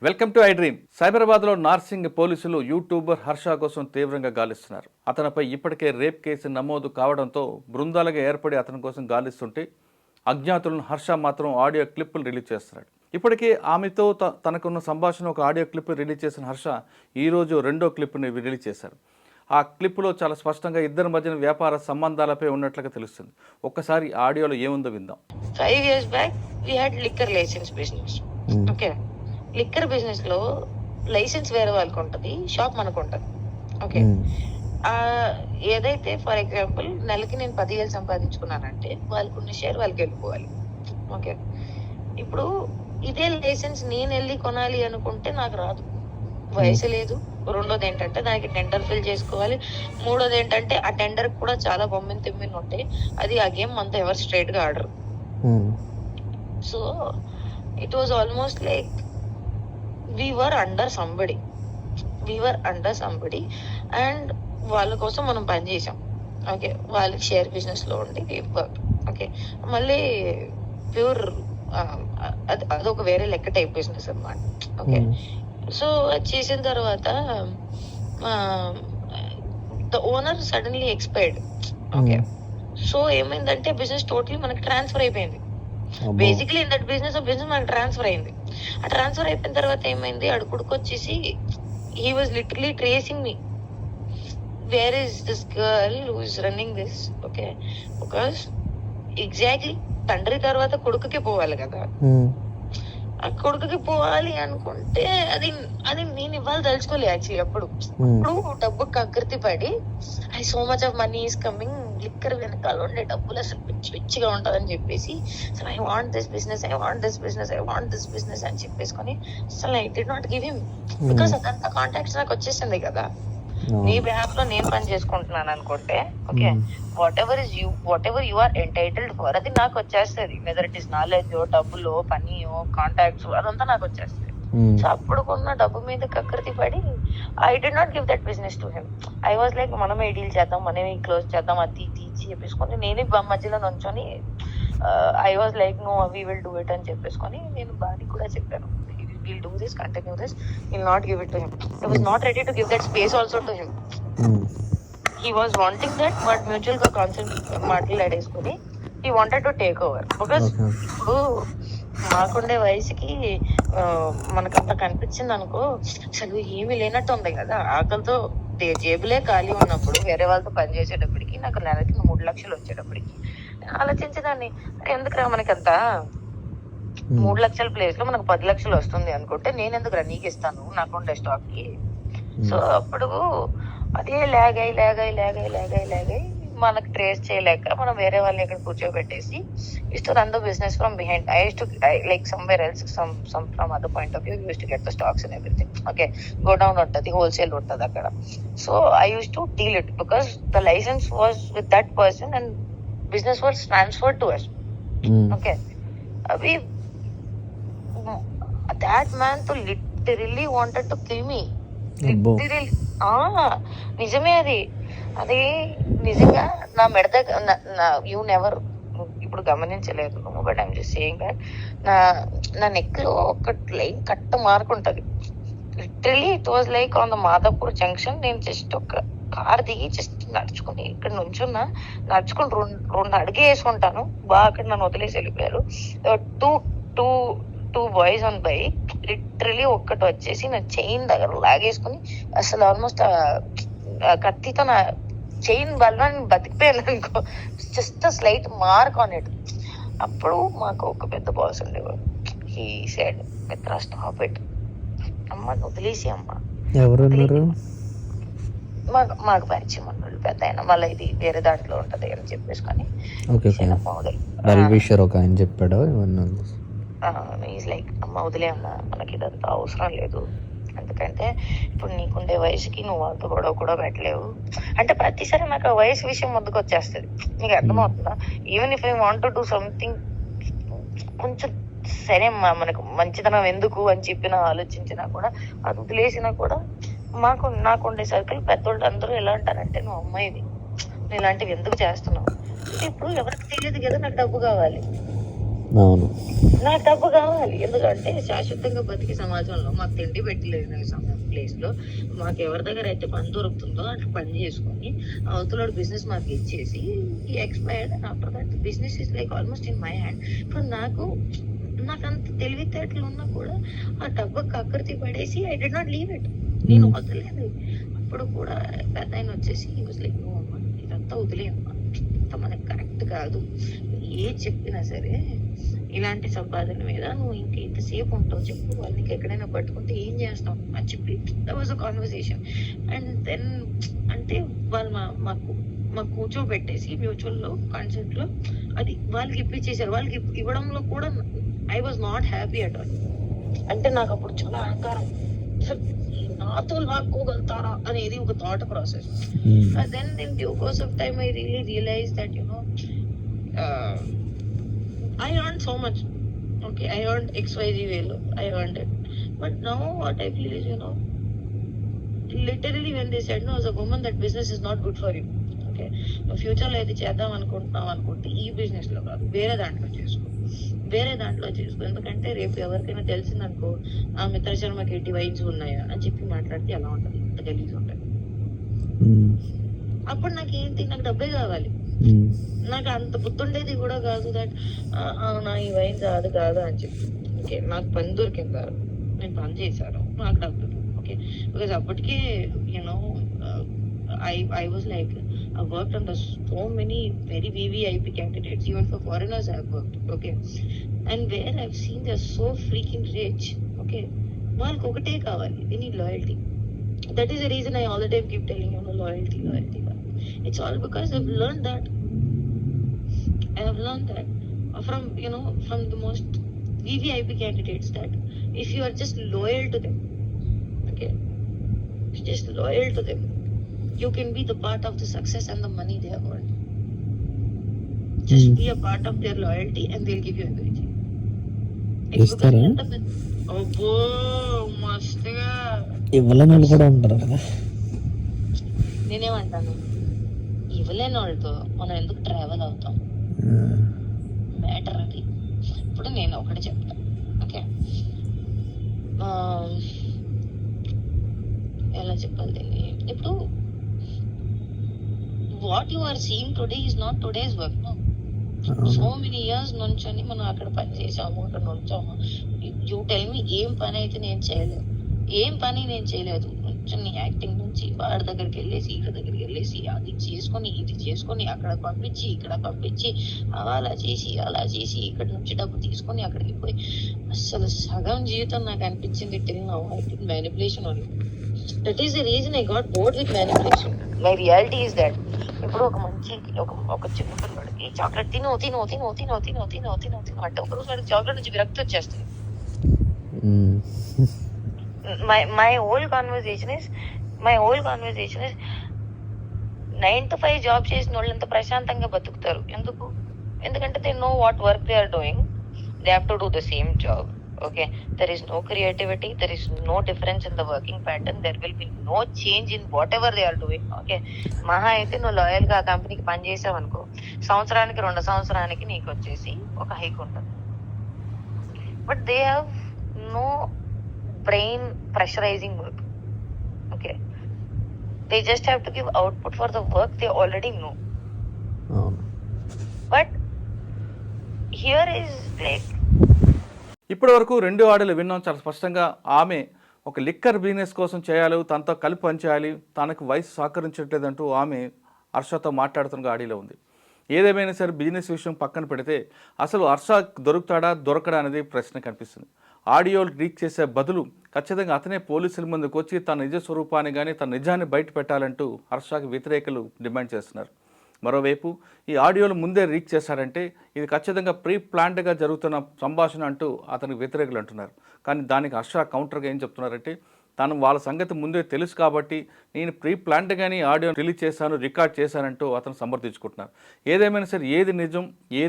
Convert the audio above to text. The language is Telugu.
Welcome to iDream. సైబరాబాద్లో నార్సింగ్ పోలీసులు యూట్యూబర్ హర్ష కోసం తీవ్రంగా గాలిస్తున్నారు. అతనిపై ఇప్పటికే రేప్ కేసు నమోదు కావడంతో బృందాలుగా ఏర్పడి అతని కోసం గాలిస్తుంటే అజ్ఞాతులను హర్ష మాత్రం ఆడియో క్లిప్పులు రిలీజ్ చేస్తున్నాడు. ఇప్పటికే ఆమెతో తనకున్న సంభాషణ ఒక ఆడియో క్లిప్ రిలీజ్ చేసిన హర్ష ఈరోజు రెండో క్లిప్ని రిలీజ్ చేశారు. ఆ క్లిప్లో చాలా స్పష్టంగా ఇద్దరి మధ్యన వ్యాపార సంబంధాలపై ఉన్నట్లుగా తెలుస్తుంది. ఒక్కసారి ఆడియోలో ఏముందో విందాం. 5 years back we had liquor license business. Okay. Liquor business లో లైసెన్స్ వేరే వాళ్ళకి ఉంటుంది, షాప్ మనకు ఉంటుంది. ఓకే, ఏదైతే ఫర్ ఎగ్జాంపుల్ నెలకి నేను 10,000 సంపాదించుకున్నానంటే వాళ్ళకు ఉన్న షేర్ వాళ్ళకి వెళ్ళిపోవాలి. ఓకే, ఇప్పుడు ఇదే లైసెన్స్ నేను వెళ్ళి కొనాలి అనుకుంటే నాకు రాదు, వయసు లేదు. రెండోది ఏంటంటే దానికి టెండర్ ఫిల్ చేసుకోవాలి. మూడోది ఏంటంటే ఆ టెండర్ కూడా చాలా బొమ్మిన తిమ్మిన ఉంటాయి. అది ఆ గేమ్ అంతా ఎవరు స్ట్రైట్ గా ఆడరు. So it was almost like we were under somebody and వాళ్ళ కోసం మనం పని చేసాం. ఓకే, వాళ్ళకి షేర్ బిజినెస్ లో ఉండి ఓకే, మళ్ళీ ప్యూర్ అదొక వేరే లెక్క టైప్ బిజినెస్ అన్నమాట. ఓకే, సో చేసిన తర్వాత the owner suddenly expired. Okay, so ఏమైందంటే బిజినెస్ టోటలీ మనకి ట్రాన్స్ఫర్ అయిపోయింది. బేసిక్లీ ఇన్ దట్ బిజినెస్ మనకి ట్రాన్స్ఫర్ అయింది. ఆ ట్రాన్స్ఫర్ అయిపోయిన తర్వాత ఏమైంది, అడుగుడుకు వచ్చేసి he was literally tracing me, where is this girl who is running this. Okay, because exactly తండ్రి తర్వాత కొడుకుకి పోవాలి కదా. ఆ కొడుకుకి పోవాలి అనుకుంటే అది నేను ఇవ్వాలి తలుచుకోలే యాక్చువల్లీ. అప్పుడు డబ్బు కకృతి పడి I so much of money is coming, liquor వెనకాల ఉండే డబ్బులు అసలు పిచ్చిగా ఉంటదని చెప్పేసి అసలు ఐ వాంట్ దిస్ బిజినెస్ అని చెప్పేసుకొని అసలు I D not give him, because అదంతా కాంటాక్ట్స్ నాకు వచ్చేసింది కదా. నీ బిహాఫ్ లో నేను పని చేసుకుంటున్నాను అనుకుంటే okay, whatever you are entitled for అది నాకు వచ్చేస్తుంది. వెదర్ ఇట్ ఇస్ నాలెడ్జ్, డబ్బులు, పని, కాంటాక్ట్స్, అదంతా నాకు వచ్చేస్తుంది. సో అప్పుడు కొన్న డబ్బు మీద కకృతి పడి I'd not give that business to him. I was like మనమే డీల్ చేద్దాం, మనమే క్లోజ్ చేద్దాం, అది చెప్పేసుకొని నేనే మధ్యలో నుంచొని I was like no we will do it అని చెప్పేసుకొని నేను బాగా కూడా చెప్పాను, we'll do this, continue this, we'll not give it to him. I was not ready to give that space also to him. He was wanting that, but mutual గా concept మాట్లాడేసుకుని he wanted to take over. Because ఇప్పుడు మాకుండే వయసుకి మనకంత కనిపించింది అనుకో, అసలు ఏమీ లేనట్టు ఉంది కదా. ఆకలితో జేబులే ఖాళీ ఉన్నప్పుడు వేరే వాళ్ళతో పని చేసేటప్పటికి నాకు నెలకి 3 లక్షలు వచ్చేటప్పటికి ఆలోచించేదాన్ని, ఎందుకురా మనకంతా 3 లక్షల ప్లేస్ లో మనకు 10 లక్షలు వస్తుంది అనుకుంటే నేను ఎందుకు నీకు ఇస్తాను నాకుండే స్టాక్ కి. సో అప్పుడు అదే లాగ్ అయి మనకు ట్రేస్ చేయలేక మనం వేరే వాళ్ళు ఇక్కడ కూర్చోబెట్టేసి used to run the business from behind. I used to like somewhere else some from other point of view used to get the stocks and everything. Okay, go down ఉంటుంది, హోల్సేల్ ఉంటుంది అక్కడ. So I used to deal it because the license was with that person and business was transferred to us. Okay, అవి that man to literally wanted to kill me. Literally. నిజమే అది నిజంగా నా మెడ యూ నెవర్ ఇప్పుడు గమనించలేదు, but I'm just saying that నా నెక్ లో ఒక లైన్ కట్ట మార్క్ ఉంటది. Literally it was like on the Madhapur junction. నేను జస్ట్ ఒక కార్ దిగి జస్ట్ నడుచుకుని ఇక్కడ నుంచున్నా, నడుచుకుని 2 అడుగు వేసుకుంటాను, బాగా అక్కడ నన్ను వదిలేసి వెళ్ళిపోయారు. Two boys on bike. Literally ఒక్కటి వచ్చేసి నా చైన్ దగ్గర లాగేసుకుని అసలు ఆల్మోస్ట్ కత్తితో నా చైన్ వల్ల నేను బతికిపోయాను అనుకో, just slight mark on it. అప్పుడు మాకు ఒక పెద్ద బాస్ ఉండేవాడు. హీ సెడ్ మిత్ర స్టాప్ ఇట్, అమ్మ వదిలేసి అమ్మ. మాకు పరిచయం అన్నాడు పెద్ద ఆయన, మళ్ళీ ఇది వేరే దాంట్లో ఉంటది అని చెప్పేసుకొని చెప్పాడు. ఈజ్ లైక్ అమ్మ వదిలే అమ్మ, మనకి ఇదంతా అవసరం లేదు, ఎందుకంటే ఇప్పుడు నీకుండే వయసుకి నువ్వు అంత గొడవ కూడా పెట్టలేవు అంటే ప్రతిసారి నాకు ఆ వయసు విషయం ముందుకు వచ్చేస్తుంది. నీకు అర్థమవుతుందా? Even if I want to do something కొంచెం సరే మనకు మంచితనం ఎందుకు అని చెప్పిన ఆలోచించినా కూడా, అది వదిలేసినా కూడా నాకుండే సర్కిల్ పెద్దోళ్ళు అందరూ ఎలా అంటారంటే, నువ్వు అమ్మాయివి, నువ్వు ఇలాంటివి ఎందుకు చేస్తున్నావు. ఇప్పుడు ఎవరికి తెలియదు కదా నాకు డబ్బు కావాలి, అవును. నాకు డబ్బు కావాలి, ఎందుకంటే శాశ్వతంగా బతికే సమాజంలో మాకు తిండి పెట్టలేదు ప్లేస్ లో మాకు ఎవరి దగ్గర అయితే పని దొరుకుతుందో అట్లా పని చేసుకొని అవతల బిజినెస్ మాకు ఇచ్చేసి expired after that business is like almost in my hand. ఇప్పుడు నాకు అంత తెలివితేటలు ఉన్నా కూడా ఆ డబ్బు కక్కర్తి పడేసి I did not leave it. నేను వదలేదు. అప్పుడు కూడా పెద్ద ఆయన వచ్చేసి లైక్ నువ్వు అమ్మా ఇదంతా వదిలేయమ్మా, ఇంత మనకి కరెక్ట్ కాదు, ఏ చెప్పినా సరే ఇలాంటి సంపాదన మీద నువ్వు ఇంక ఇంతసేపు ఉంటావు చెప్పు, వాళ్ళకి ఎక్కడైనా పట్టుకుంటే ఏం చేస్తావు అని చెప్పి that was a conversation. And then అంటే వాళ్ళు మాకు కూర్చోబెట్టేసి మ్యూచువల్ లో కాన్సెప్ట్ లో అది వాళ్ళకి ఇప్పించేసారు. వాళ్ళకి ఇవ్వడంలో కూడా I was not happy at all. అంటే నాకు అప్పుడు చాలా అహంకారం, అసలు నాతో లాక్కోగలుగుతారా అనేది ఒక thought process. Then in due course of time I really realise that I earned so much. Okay, I earned XYZ value. I earned it. But now what I feel is, literally when they said, no, as a woman, that business is not good for you. Okay, future లో అయితే చేద్దాం అనుకుంటే ఈ బిజినెస్ లో కాదు, వేరే దాంట్లో చేసుకో. ఎందుకంటే రేపు ఎవరికైనా తెలిసిందనుకో ఆ మిత్ర శర్మకి ఎట్టి వైన్స్ ఉన్నాయా అని చెప్పి మాట్లాడితే ఎలా ఉంటది, ఇంత గలీజ్ ఉంటాయి. అప్పుడు నాకు డబ్బే కావాలి. నాకు అంత బుద్ధుండేది కూడా కాదు దట్ అవునా ఈ వైన్ కాదు అని చెప్పి. ఓకే, నాకు పని దొరికింది కాదు, నేను పని చేశాను, నాకు డబ్బులు. ఓకే, బికాజ్ అప్పటికే I was like, I worked under so many very VVIP candidates, even for foreigners I have worked. Okay, and where I've seen they're so freaking rich. Okay, వాళ్ళకి ఒకటే కావాలి, they need loyalty. That is the reason I all the time keep telling loyalty. It's all because I've learned that from the most VVIP candidates, that if you are just loyal to them, okay, just loyal to them, you can be the part of the success and the money they have earned. Just be a part of their loyalty and they'll give you everything. అబ్బో మస్తుగా ఇవ్వలేని వాళ్ళు కూడా ఉంటారు కదా. నేనేమంటాను, ఇవ్వలేని వాళ్ళతో మనం ఎందుకు ట్రావెల్ అవుతాం, మ్యాటర్ అది. ఇప్పుడు నేను ఒకటి చెప్తా, ఓకే, ఎలా చెప్పాలి దీన్ని, ఇప్పుడు what you are seeing today is not today's work. So many years నుంచొని మనం అక్కడ పని చేసాము, అక్కడ నుంచాము. యూ టెల్ మీ, ఏం పని అయితే నేను చేయలేదు. నుంచొని యాక్టింగ్ నుంచి వాడి దగ్గరికి వెళ్ళేసి వీళ్ళ దగ్గరికి వెళ్ళేసి అది చేసుకొని ఇది చేసుకొని అక్కడ పంపించి ఇక్కడ పంపించి అలా చేసి ఇక్కడ నుంచి డబ్బు తీసుకొని అక్కడికి పోయి అసలు సగం జీవితం నాకు అనిపించింది till now I think manipulation only. That is the reason I got bored with manipulation. My reality is that ఇప్పుడు ఒక చిన్న పిల్లడికి చాక్లెట్ తిను అంటే ఒకరోజు వాడికి చాక్లెట్ నుంచి విరక్తి వచ్చేస్తుంది. My whole conversation is 9 to 5 job చేసిన వాళ్ళు ఎంత ప్రశాంతంగా బతుకుతారు. ఎందుకంటే they know what work they are doing. They have to do the same job. Okay, there is no creativity, there is no difference in the working pattern, there will be no change in whatever they are doing. Okay, మహా అయితే నువ్వు లాయల్ గా ఆ కంపెనీకి పని చేసావు అనుకో, సంవత్సరానికి 2 సంవత్సరానికి నీకు వచ్చేసి ఒక హైక్ ఉంటుంది. But they have no brain pressurizing work. Okay, they just have to give output for the work they already know. But here is like, ఇప్పటి వరకు 2 ఆడియోలు విన్నాం. చాలా స్పష్టంగా ఆమె ఒక లిక్కర్ బిజినెస్ కోసం చేయాలి, తనతో కలిపి పనిచేయాలి, తనకు వయసు సహకరించట్లేదంటూ ఆమె హర్షతో మాట్లాడుతున్న ఆడియోలో ఉంది. ఏదేమైనా సరే బిజినెస్ విషయం పక్కన పెడితే అసలు హర్ష దొరకడా అనేది ప్రశ్న కనిపిస్తుంది. ఆడియోలు లీక్ చేసే బదులు ఖచ్చితంగా అతనే పోలీసుల ముందుకు వచ్చి తన నిజ స్వరూపాన్ని కానీ తన నిజాన్ని బయట పెట్టాలంటూ హర్షకి వ్యతిరేకులు డిమాండ్ చేస్తున్నారు. మరోవైపు ఈ ఆడియోలు ముందే లీక్ చేశారంటే ఇది ఖచ్చితంగా ప్రీ ప్లాన్డ్గా జరుగుతున్న సంభాషణ అంటూ అతనికి వ్యతిరేకులు అంటున్నారు. కానీ దానికి హర్ష కౌంటర్గా ఏం చెప్తున్నారంటే తను వాళ్ళ సంగతి ముందే తెలుసు కాబట్టి నేను ప్రీ ప్లాన్డ్గానే ఆడియో రిలీజ్ చేశాను, రికార్డ్ చేశానంటూ అతను సమర్థించుకుంటున్నారు. ఏదేమైనా సరే ఏది నిజం ఏది